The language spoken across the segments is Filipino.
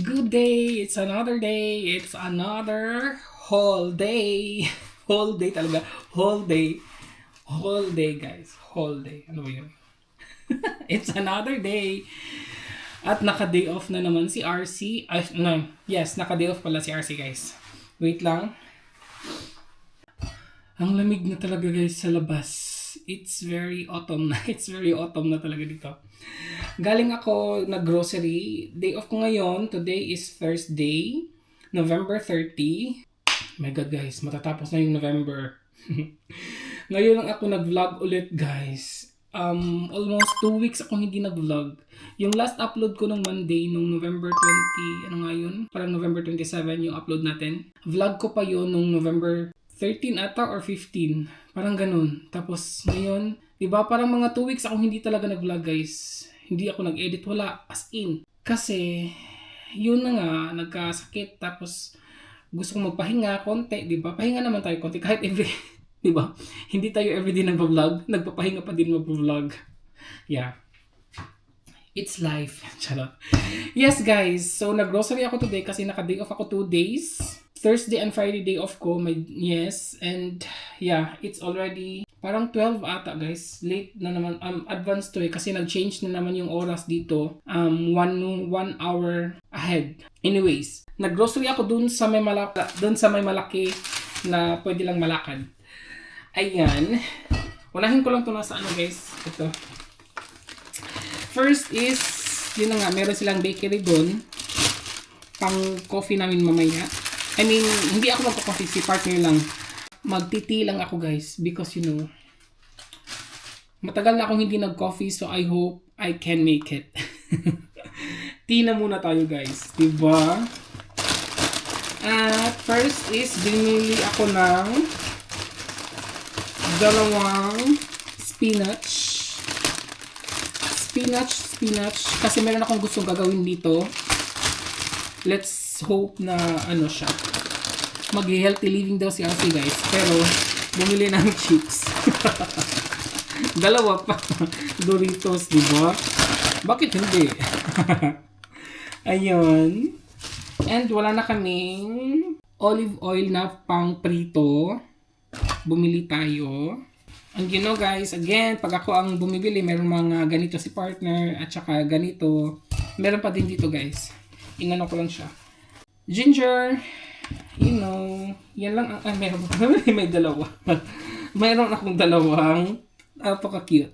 Good day! It's another day! It's another whole day! Whole day talaga. Whole day. Whole day, guys. Whole day. Ano ba yun? It's another day! At naka-day off na naman si RC. No. Yes, naka-day off pala si RC, guys. Wait lang. Ang lamig na talaga, guys, sa labas. It's very autumn na. It's very autumn na talaga dito. Galing ako nag-grocery. Day off ko ngayon. Today is Thursday, November 30. My God, guys. Matatapos na yung November. Ngayon lang ako nag-vlog ulit, guys. Almost 2 weeks akong hindi nag-vlog. Yung last upload ko nung Monday, nung November 20, ano nga yun? Parang November 27 yung upload natin. Vlog ko pa yun nung November 13 ata or 15. Parang ganun. Tapos ngayon, diba parang mga 2 weeks akong hindi talaga nag-vlog, guys. Hindi ako nag-edit, wala. As in. Kasi, yun na nga, nagkasakit. Tapos, gusto kong magpahinga konti, diba? Pahinga naman tayo konti kahit every, diba? Hindi tayo everyday nag-vlog. Nagpapahinga pa din mag-vlog. Yeah. It's life. Charot. Yes, guys. So, nag-grocery ako today kasi naka-day off ako 2 days. Thursday and Friday day off ko. Yes. And, yeah, it's already parang 12 ata, guys. Late na naman. Advanced to kasi nag-change na naman yung oras dito. 1 hour ahead. Anyways, nag-grocery ako dun sa may malaki na pwede lang malakad. Ayan. Unahin ko lang to nasa ano, guys. Ito. First is, yun na nga, meron silang bakery dun. Pang coffee namin mamaya. I mean, hindi ako magko-coffee, si partner lang. Magtiti lang ako, guys, because you know, matagal na akong hindi nag-coffee, so I hope I can make it. Tea na muna tayo, guys, diba? At first is, binili ako ng 2 spinach, kasi meron akong gustong gagawin dito. Let's hope na ano siya. Mag-healthy living daw si RC, guys. Pero, bumili ng chips. 2 pa. Doritos, diba? Bakit hindi? Ayun. And wala na kaming olive oil na pang prito. Bumili tayo. And you know, guys, again, pag ako ang bumibili, meron mga ganito si partner at saka ganito. Meron pa din dito, guys. Inano ko lang siya. Ginger, you know, yan lang ang, meron pa. May 2. Mayroon akong 2. Napaka-cute.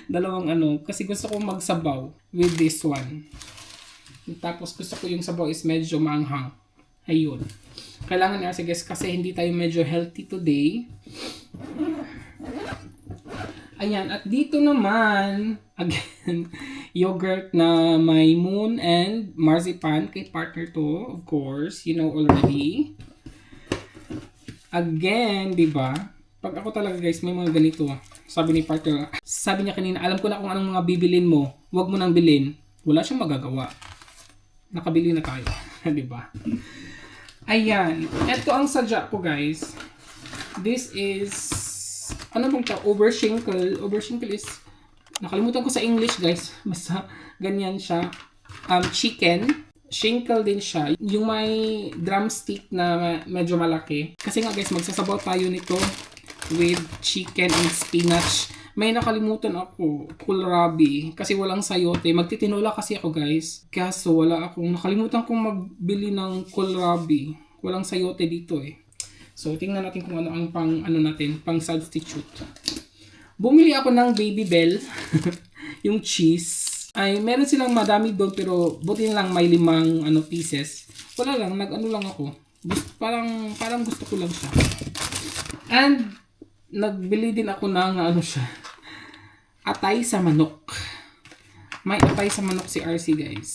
2 ano, kasi gusto kong magsabaw with this one. Tapos gusto ko yung sabaw is medyo maanghang. Ayun. Kailangan nga, guys, kasi hindi tayo medyo healthy today. Ayan, at dito naman, again, yogurt na may moon and marzipan kay partner to, of course, you know already. Again, diba? Pag ako talaga, guys, may mga ganito. Sabi ni partner, sabi niya kanina, alam ko na kung anong mga bibilin mo, huwag mo nang bilhin. Wala siyang magagawa. Nakabili na tayo, diba? Ayan, eto ang sadya ko, guys. This is, ano bang ito? Overshinkle. Overshinkle is, nakalimutan ko sa English, guys. Basta ganyan siya. Chicken. Shinkle din siya. Yung may drumstick na medyo malaki. Kasi nga, guys, magsasabaw tayo nito with chicken and spinach. May nakalimutan ako. Kohlrabi. Kasi walang sayote. Magtitinola kasi ako, guys. Kaso wala akong, nakalimutan kong magbili ng kohlrabi. Walang sayote dito eh. So, tingnan natin kung ano ang pang substitute. Bumili ako ng Babybel. Yung cheese. Ay, meron silang madami doon, pero buti lang may 5 pieces. Wala lang, nag-ano lang ako. Parang gusto ko lang siya. And, nagbili din ako ng atay sa manok. May atay sa manok si RC, guys.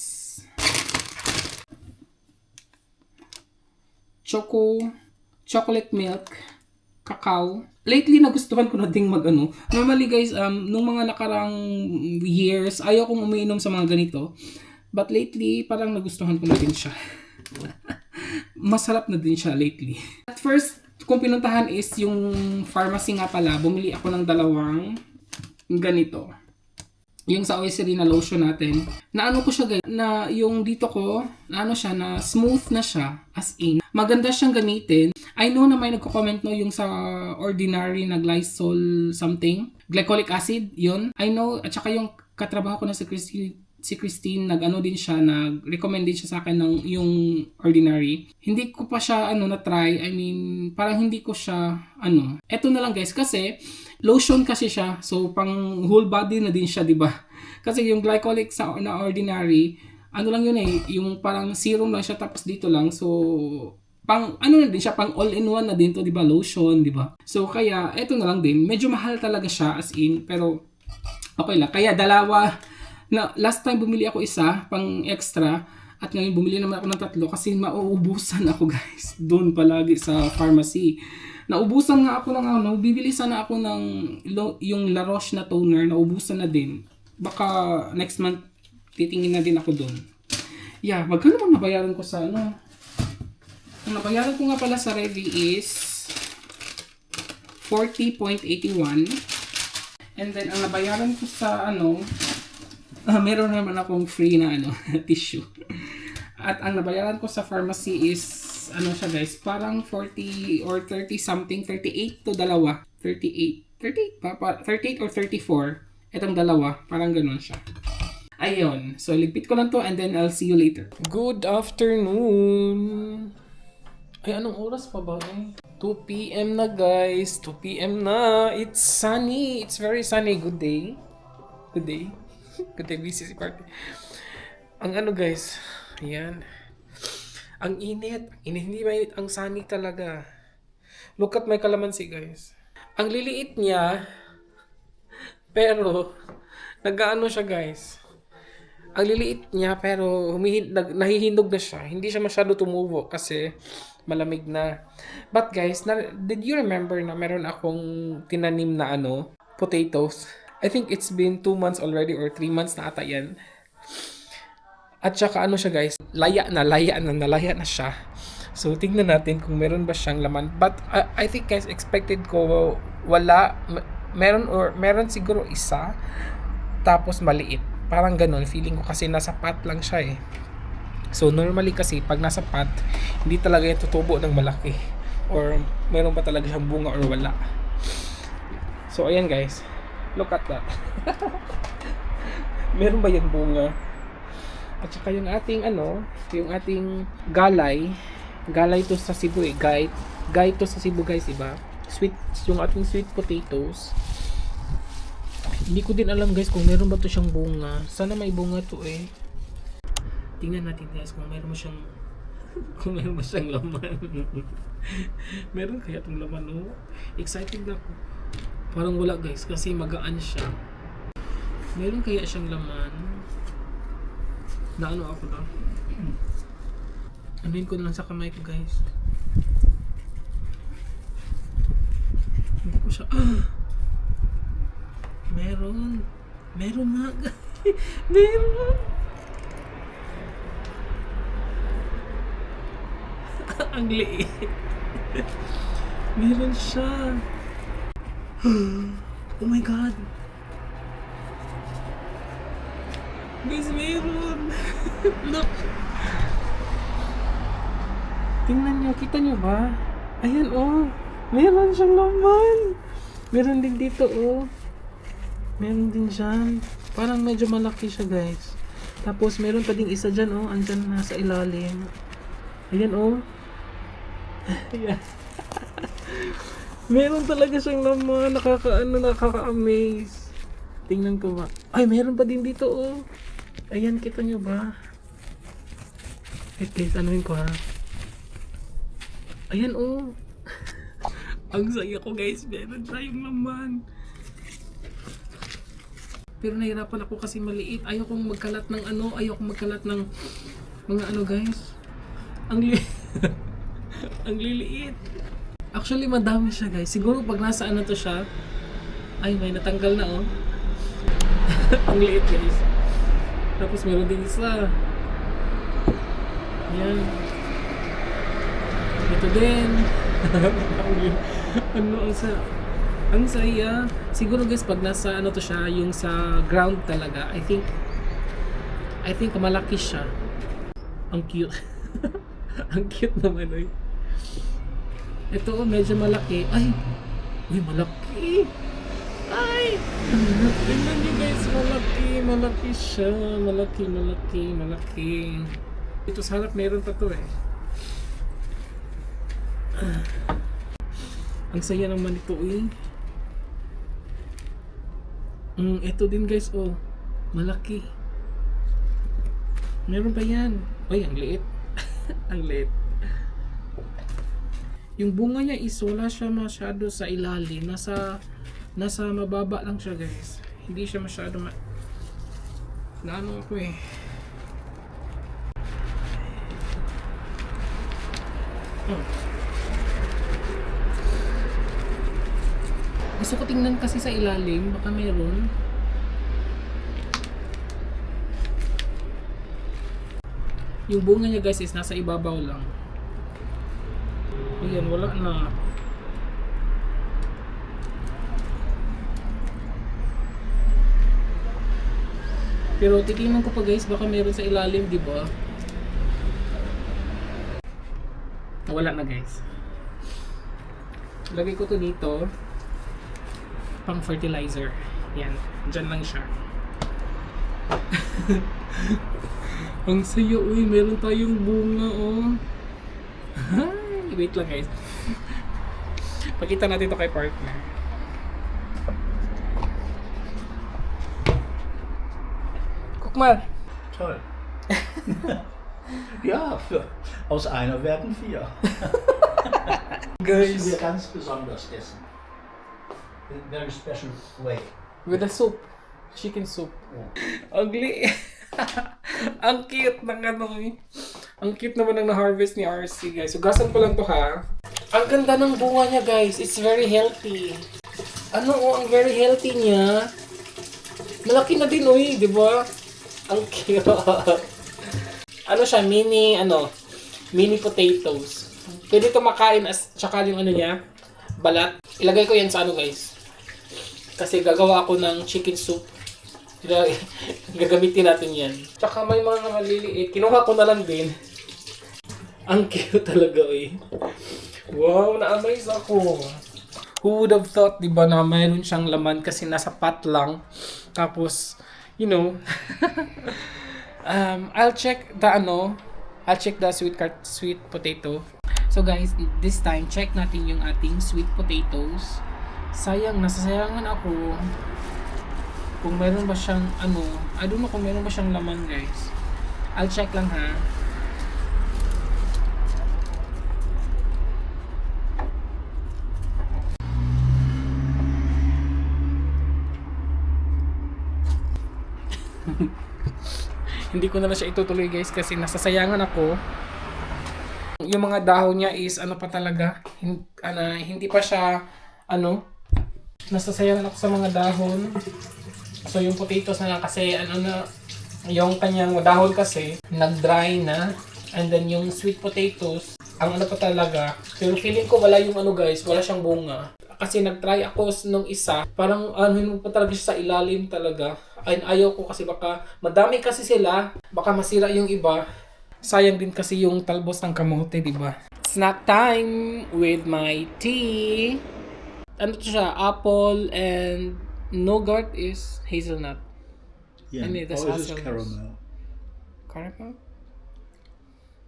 Chocolate milk, cacao. Lately, nagustuhan ko na ding Normally, guys, nung mga nakarang years, ayaw kong umiinom sa mga ganito. But lately, parang nagustuhan ko na din siya. Masarap na din siya lately. At first, kung pinuntahan is yung pharmacy nga pala, bumili ako ng 2 ganito. yung sa Oystery na lotion natin, na ano ko siya guys, na yung dito ko, na ano siya, na smooth na siya, as in. Maganda siyang gamitin. I know na may nagko-comment no yung sa Ordinary na Glycol something, glycolic acid, yun. I know, at saka yung katrabaho ko na si Christine nag-ano din siya, nag-recommend din siya sa akin ng yung Ordinary. Hindi ko pa siya na-try. I mean, parang hindi ko siya Eto na lang guys kasi lotion kasi siya. So pang whole body na din siya, 'di ba? Kasi yung glycolic na Ordinary, lang yun yung parang serum lang siya tapos dito lang. So pang na din siya, pang all-in-one na din to, 'di ba? Lotion, 'di ba? So kaya eto na lang din. Medyo mahal talaga siya as in, pero okay lang. Kaya dalawa na last time bumili ako isa pang extra at ngayon bumili naman ako ng 3 kasi mauubusan ako guys doon palagi sa pharmacy. Naubusan nga ako ng bibili sana ako ng yung La Roche na toner, naubusan na din. Baka next month titingin na din ako doon. Yeah, magkano bang nabayaran ko sa Ang nabayaran ko nga pala sa Revy is 40.81. And then ang nabayaran ko sa meron naman akong free na tissue. At ang nabayaran ko sa pharmacy is siya guys, parang 40 or 30 something, 38 to dalawa. 38 or 34. Itong dalawa, parang ganun siya. Ayun. So, ligpit ko lang to and then I'll see you later. Good afternoon. Ay, anong oras pa ba? 2 p.m. na guys. 2 p.m. na. It's sunny. It's very sunny. Good day. Good day. Good day, BCC party. Ang guys. Ayan. Ang init. Hindi mainit. Ang sunny talaga. Look at my calamansi, guys. Ang liliit niya, pero, siya, guys. Ang liliit niya, pero, nahihindog na siya. Hindi siya masyado tumubo kasi malamig na. But, guys, did you remember na meron akong tinanim na potatoes? I think it's been 2 months already or 3 months na ata yan. At saka siya guys, nalaya na siya. So tingnan natin kung meron ba siyang laman. But I think guys, expected ko wala, meron siguro isa, tapos maliit. Parang ganun, feeling ko kasi nasa pot lang siya eh. So normally kasi pag nasa pot, hindi talaga yung tutubo ng malaki. Or meron ba talaga siyang bunga or wala. So ayan guys, look at that. Meron ba yung bunga? At saka yung ating yung ating galay to sa Cebu eh. Gay to sa Cebu guys, iba. Sweet, yung ating sweet potatoes. Hindi ko din alam guys kung meron ba to siyang bunga. Sana may bunga to eh. Tingnan natin guys kung meron mo siyang laman. Meron kaya tong laman Excited ako. Parang wala guys kasi magaan siya. Meron kaya siyang laman. Na ako na. Anuin ko na lang sa kamay ko guys. Hindi ko siya. Meron nga guys. Meron. Ang liit. Meron siya. Oh my god. Guys, meron. Look. Tingnan nyo. Kita nyo ba? Ayan meron siyang laman. Meron din dito Meron din dyan. Parang medyo malaki siya guys. Tapos meron pa ding isa dyan andyan nasa ilalim. Ayan Ayan. Meron talaga siyang laman. Nakaka-amaze. Tingnan ko ba. Ay, meron pa din dito Ayan, kita nyo ba? Wait guys, anuin ko ha. Ayan Ang saya ko guys, meron tayong laman. Pero nahirapan ako kasi maliit. Ayokong magkalat ng ayokong magkalat ng mga guys. Ang ang liliit. Actually, madami siya guys. Siguro pag nasa to siya. Ay, may natanggal na Ang liit guys. Tapos meron din isa. Yan. Ito din. Ang sa Ang saya. Siguro guys, pag nasa ano to siya, yung sa ground talaga, I think malaki siya. Ang cute. Ang cute naman, oy. Ito, medyo malaki. Ay! Uy, malaki! Ay! Tingnan nyo guys, malaki. Malaki siya. Malaki. Ito sa harap, meron pa to eh. Ang saya naman ito eh. Ito din guys, oh. Malaki. Meron pa yan. Ay, ang liit. Ang liit. Yung bunga niya is wala siya masyado sa ilalim. Nasa mababa lang siya guys. Hindi siya masyado naano ako eh. Gusto ko tingnan kasi sa ilalim, baka meron. Yung bunga niya guys is nasa ibabaw lang. Ayan, wala na. Pero titingnan ko pa guys, baka meron sa ilalim, di ba? Wala na guys. Lagay ko to dito. Pang fertilizer. Yan. Diyan lang siya. Ang saya. Uy, meron tayong bunga oh. Wait lang guys. Pakita natin to kay partner. Guck mal. Toll. Ja, aus einer werden 4. Guys. Wir ganz besonders essen. In a very special way. With the soup. Chicken soup. Ugly. Ang cute ng ano eh. Ang cute naman ng na-harvest ni RC guys. Ugasan ko lang to ha. Ang ganda ng bunga niya guys. It's very healthy. Ano oh, ang very healthy niya. Malaki na din oy, di ba? Ang cute. Ano siya, mini potatoes. Pwede ito makain as tsaka yung ano niya, balat. Ilagay ko yan sa ano guys. Kasi gagawa ako ng chicken soup. Gagamitin natin yan. Tsaka may mga maliliit. Kinuha ko na lang din. Ang cute talaga eh. Wow, na-amaze ako. Who would have thought, di ba, na mayroon siyang laman kasi nasa pot lang. Tapos, you know, I'll check the sweet potato. So guys, this time, check natin yung ating sweet potatoes. Sayang, nasasayangan ako. Kung meron ba siyang I don't know kung meron ba siyang laman guys. I'll check lang ha. Hindi ko na lang siya itutuloy guys kasi nasasayangan ako. Yung mga dahon niya is pa talaga. Hindi pa siya nasasayangan ako sa mga dahon. So yung potatoes na kasi yung kanyang dahon kasi nag-dry na, and then yung sweet potatoes ang pa talaga. Pero feeling ko wala yung guys, wala siyang bunga. Kasi nag-try ako nung isa, parang hindi pa talaga siya sa ilalim talaga. Ayaw ko kasi baka madami kasi sila, baka masira yung iba. Sayang din kasi yung talbos ng kamote, di ba? Snack time with my tea. Ano to siya? Apple and nougat is hazelnut. Ja, Das oh, es ist Haselnuss. Caramel. Caramel?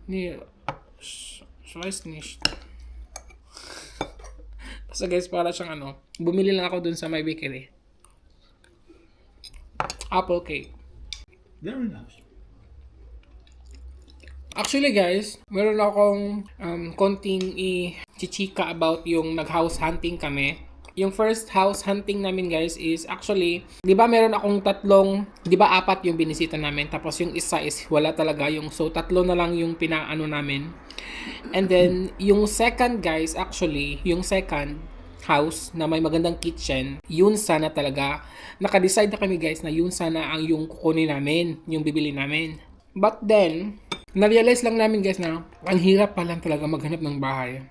Nee, ich weiß nicht. Basta guys, para siyang bumili lang ako dun sa may bakery. Apple cake. Very nice. Actually guys, meron akong konting i-chichika about yung nag-house hunting kami. Yung first house hunting namin guys is actually, di ba meron akong di ba 4 yung binisita namin, tapos yung isa is wala talaga, so 3 na lang yung pinaano namin. And then, yung second guys, actually, yung second house na may magandang kitchen, yun sana talaga, naka-decide na kami guys na yun sana ang yung kukunin namin, yung bibili namin. But then, na-realize lang namin guys na ang hirap pa lang talaga maghanap ng bahay.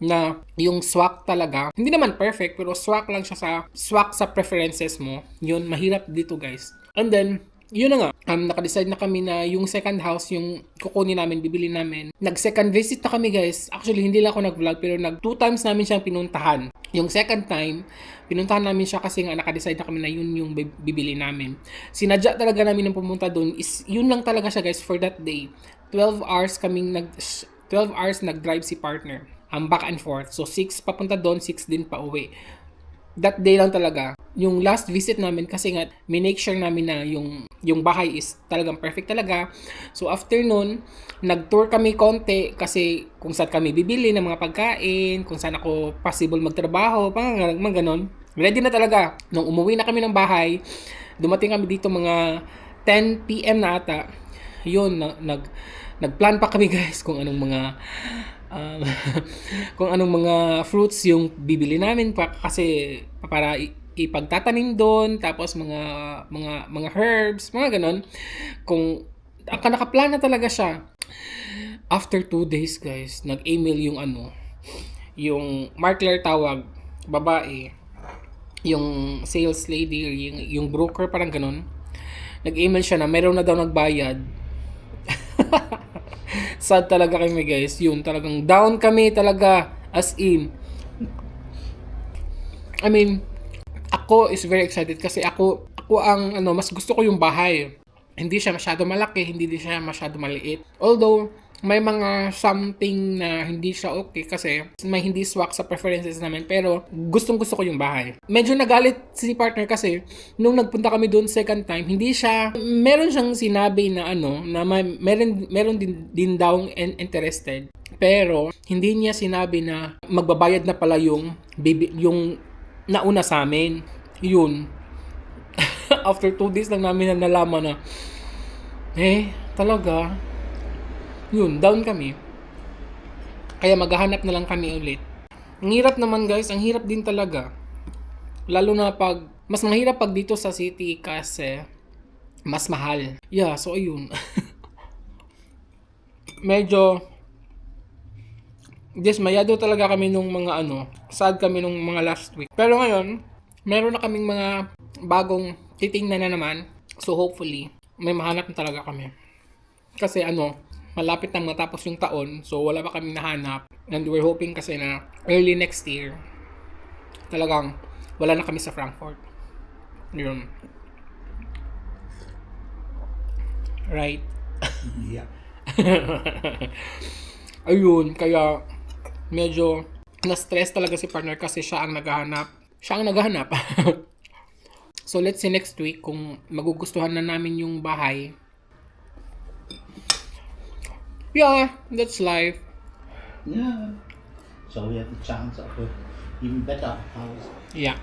na yung swak talaga. Hindi naman perfect, pero swak lang siya sa preferences mo. Yun, mahirap dito guys. And then, yun na nga, naka-decide na kami na yung second house, yung kukunin namin, bibili namin. Nag-second visit na kami guys. Actually, hindi lang ako nag-vlog, pero 2 times namin siyang pinuntahan. Yung second time, pinuntahan namin siya kasi nga naka-decide na kami na yun yung bibili namin. Sinadya talaga namin ng pumunta doon is yun lang talaga siya guys for that day. 12 hours nag-drive si partner. Back and forth. So 6 papunta doon, 6 din pa uwi. That day lang talaga. Yung last visit namin kasi nga make sure namin na yung bahay is talagang perfect talaga. So after nun, nag-tour kami konti kasi kung saan kami bibili ng mga pagkain, kung saan ako possible magtrabaho, mga ganon. Ready na talaga. Nung umuwi na kami ng bahay, dumating kami dito mga 10 PM na ata. Yun, nagplan pa kami guys kung anong mga fruits yung bibili namin pa kasi para ipagtatanim doon, tapos mga herbs, mga ganon. Kung nakaplan na talaga siya. After 2 days guys, nag-email yung Markler tawag, babae, yung sales lady, yung broker, parang ganon. Nag-email siya na meron na daw nagbayad. Sad talaga kami guys. Yun, talagang down kami talaga. As in. I mean, ako is very excited kasi ako ang mas gusto ko yung bahay. Hindi siya masyado malaki, hindi din siya masyado maliit. Although, may mga something na hindi siya okay kasi may hindi swak sa preferences namin, pero gustong gusto ko yung bahay. Medyo nagalit si partner kasi nung nagpunta kami doon second time, meron siyang sinabi na meron din daw interested, pero hindi niya sinabi na magbabayad na pala yung nauna sa amin. Yun. After 2 days lang namin na nalaman na talaga yun, down kami. Kaya maghahanap na lang kami ulit. Ang hirap naman guys, ang hirap din talaga. Lalo na mas mahirap pag dito sa city kasi mas mahal. Yeah, so ayun. Medyo dismayado talaga kami nung sad kami nung mga last week. Pero ngayon, meron na kaming mga bagong titingnan na naman. So hopefully, may mahanap na talaga kami. Kasi malapit nang matapos yung taon, so wala pa kaming nahanap. And we're hoping kasi na early next year, talagang wala na kami sa Frankfurt. Yun. Right? Yeah. Ayun, kaya medyo na-stress talaga si partner kasi siya ang naghahanap. So let's see next week kung magugustuhan na namin yung bahay. Yeah, that's life. Yeah. So we have the chance of an even better house. Yeah.